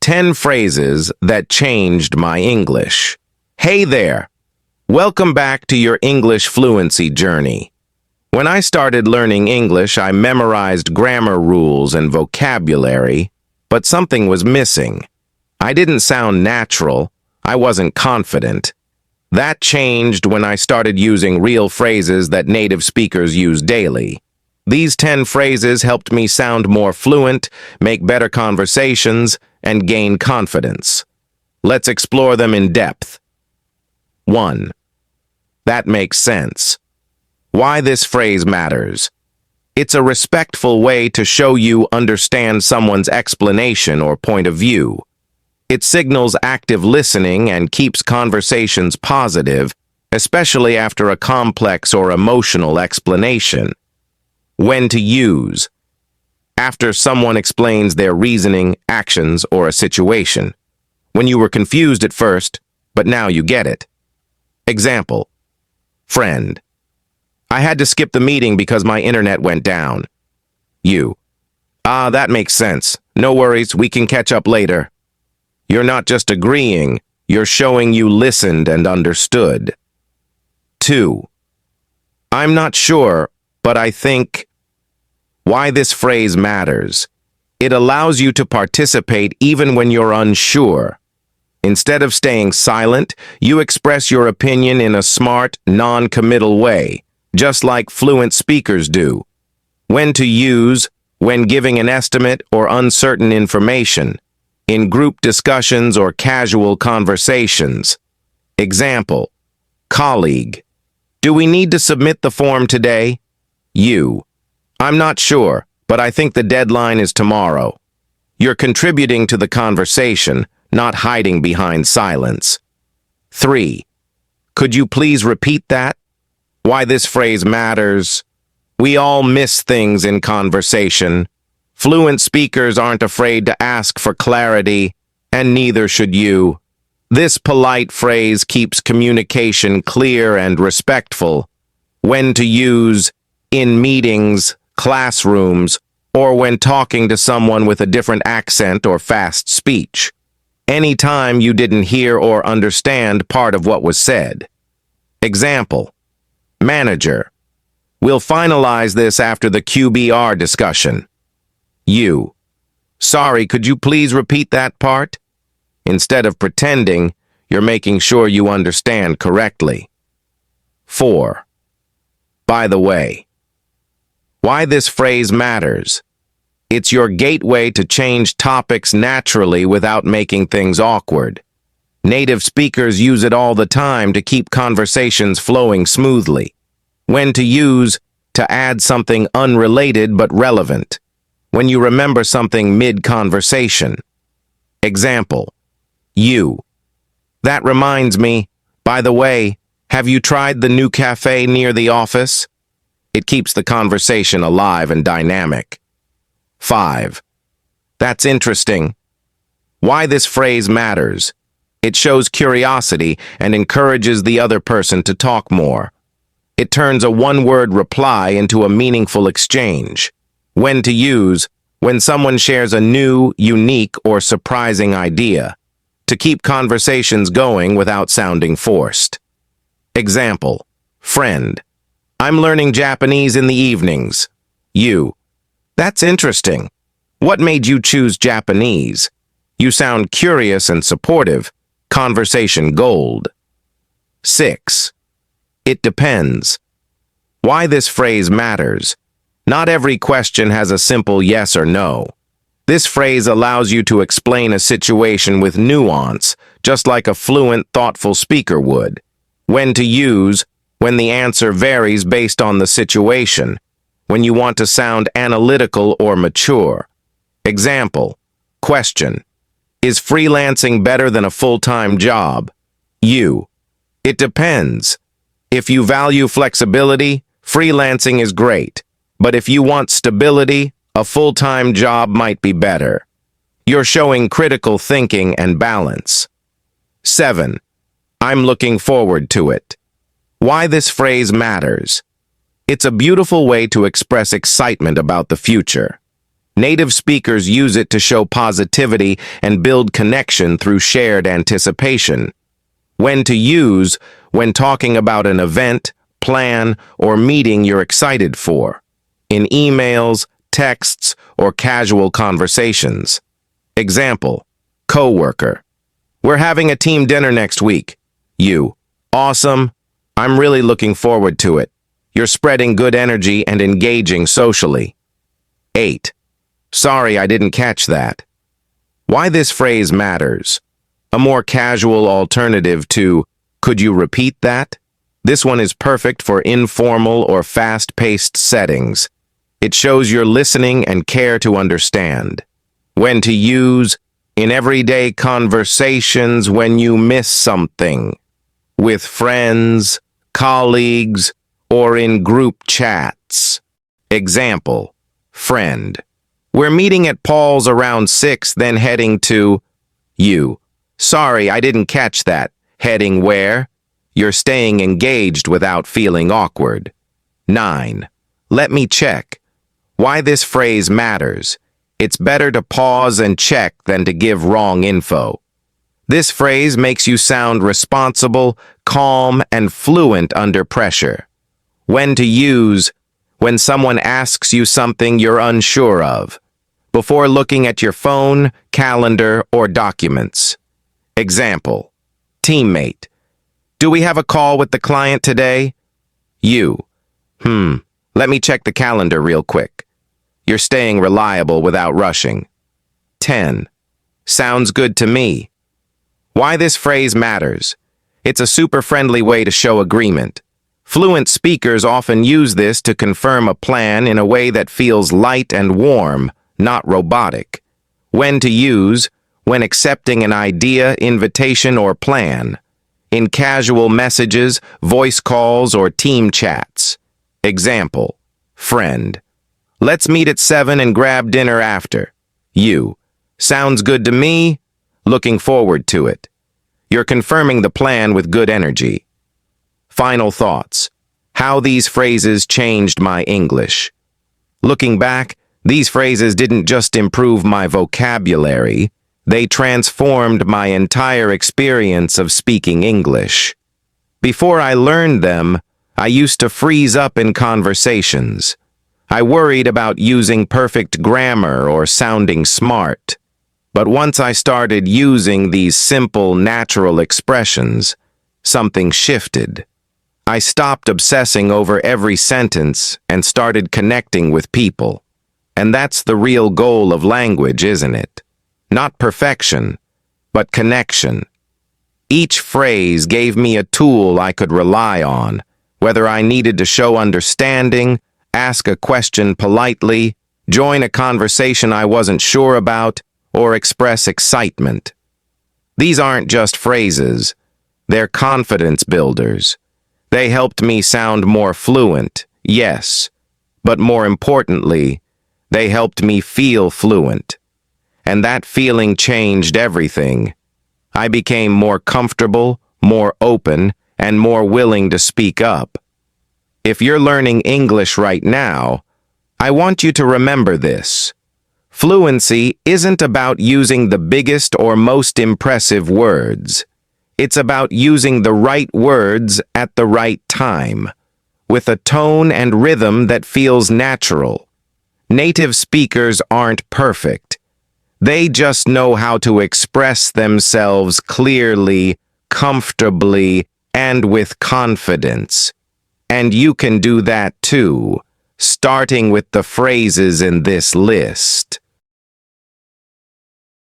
10 phrases that changed my English. Hey there! Welcome back to your English fluency journey. When I started learning English, I memorized grammar rules and vocabulary, but something was missing. I didn't sound natural. I wasn't confident. That changed when I started using real phrases that native speakers use daily. These 10 phrases helped me sound more fluent, make better conversations, and gain confidence. Let's explore them in depth. 1. That makes sense. Why this phrase matters. It's a respectful way to show you understand someone's explanation or point of view. It signals active listening and keeps conversations positive, especially after a complex or emotional explanation. When to use. After someone explains their reasoning, actions, or a situation. When you were confused at first, but now you get it. Example. Friend. I had to skip the meeting because my internet went down. You. That makes sense. No worries, we can catch up later. You're not just agreeing, you're showing you listened and understood. 2. I'm not sure, but I think. Why this phrase matters. It allows you to participate even when you're unsure. Instead of staying silent, you express your opinion in a smart, non-committal way, just like fluent speakers do. When to use, when giving an estimate or uncertain information, in group discussions or casual conversations. Example. Colleague. Do we need to submit the form today? You. I'm not sure, but I think the deadline is tomorrow. You're contributing to the conversation, not hiding behind silence. 3. Could you please repeat that? Why this phrase matters. We all miss things in conversation. Fluent speakers aren't afraid to ask for clarity, and neither should you. This polite phrase keeps communication clear and respectful. When to use, in meetings, classrooms, or when talking to someone with a different accent or fast speech. Anytime you didn't hear or understand part of what was said. Example. Manager. We'll finalize this after the QBR discussion. You. Sorry, could you please repeat that part? Instead of pretending, you're making sure you understand correctly. 4. By the way. Why this phrase matters. It's your gateway to change topics naturally without making things awkward. Native speakers use it all the time to keep conversations flowing smoothly. When to use, to add something unrelated but relevant. When you remember something mid-conversation. Example. You. That reminds me, by the way, have you tried the new cafe near the office? It keeps the conversation alive and dynamic. 5. That's interesting. Why this phrase matters. It shows curiosity and encourages the other person to talk more. It turns a one-word reply into a meaningful exchange. When to use, when someone shares a new, unique, or surprising idea. To keep conversations going without sounding forced. Example. Friend. I'm learning Japanese in the evenings. You. That's interesting. What made you choose Japanese? You sound curious and supportive. Conversation gold. 6. It depends. Why this phrase matters. Not every question has a simple yes or no. This phrase allows you to explain a situation with nuance, just like a fluent, thoughtful speaker would. When to use, when the answer varies based on the situation, when you want to sound analytical or mature. Example. Question. Is freelancing better than a full-time job? You. It depends. If you value flexibility, freelancing is great. But if you want stability, a full-time job might be better. You're showing critical thinking and balance. 7. I'm looking forward to it. Why this phrase matters. It's a beautiful way to express excitement about the future. Native speakers use it to show positivity and build connection through shared anticipation. When to use when talking about an event, plan, or meeting you're excited for, in emails, texts, or casual conversations. Example, coworker. We're having a team dinner next week. You, awesome. I'm really looking forward to it. You're spreading good energy and engaging socially. 8. Sorry, I didn't catch that. Why this phrase matters. A more casual alternative to, could you repeat that? This one is perfect for informal or fast-paced settings. It shows you're listening and care to understand. When to use, in everyday conversations when you miss something. With friends, colleagues, or in group chats. Example, friend. We're meeting at Paul's around 6, then heading to... You. Sorry, I didn't catch that. Heading where? You're staying engaged without feeling awkward. 9. Let me check. Why this phrase matters. It's better to pause and check than to give wrong info. This phrase makes you sound responsible, calm, and fluent under pressure. When to use, when someone asks you something you're unsure of, before looking at your phone, calendar, or documents. Example, teammate. Do we have a call with the client today? You. Let me check the calendar real quick. You're staying reliable without rushing. 10. Sounds good to me. Why this phrase matters. It's a super friendly way to show agreement. Fluent speakers often use this to confirm a plan in a way that feels light and warm, not robotic. When to use, when accepting an idea, invitation, or plan. In casual messages, voice calls, or team chats. Example, friend. Let's meet at 7 and grab dinner after. You. Sounds good to me. Looking forward to it. You're confirming the plan with good energy. Final thoughts. How these phrases changed my English. Looking back, these phrases didn't just improve my vocabulary, they transformed my entire experience of speaking English. Before I learned them, I used to freeze up in conversations. I worried about using perfect grammar or sounding smart. But once I started using these simple, natural expressions, something shifted. I stopped obsessing over every sentence and started connecting with people. And that's the real goal of language, isn't it? Not perfection, but connection. Each phrase gave me a tool I could rely on, whether I needed to show understanding, ask a question politely, join a conversation I wasn't sure about, or express excitement. These aren't just phrases, they're confidence builders. They helped me sound more fluent, yes, but more importantly, they helped me feel fluent. And that feeling changed everything. I became more comfortable, more open, and more willing to speak up. If you're learning English right now, I want you to remember this. Fluency isn't about using the biggest or most impressive words. It's about using the right words at the right time, with a tone and rhythm that feels natural. Native speakers aren't perfect. They just know how to express themselves clearly, comfortably, and with confidence. And you can do that too, starting with the phrases in this list.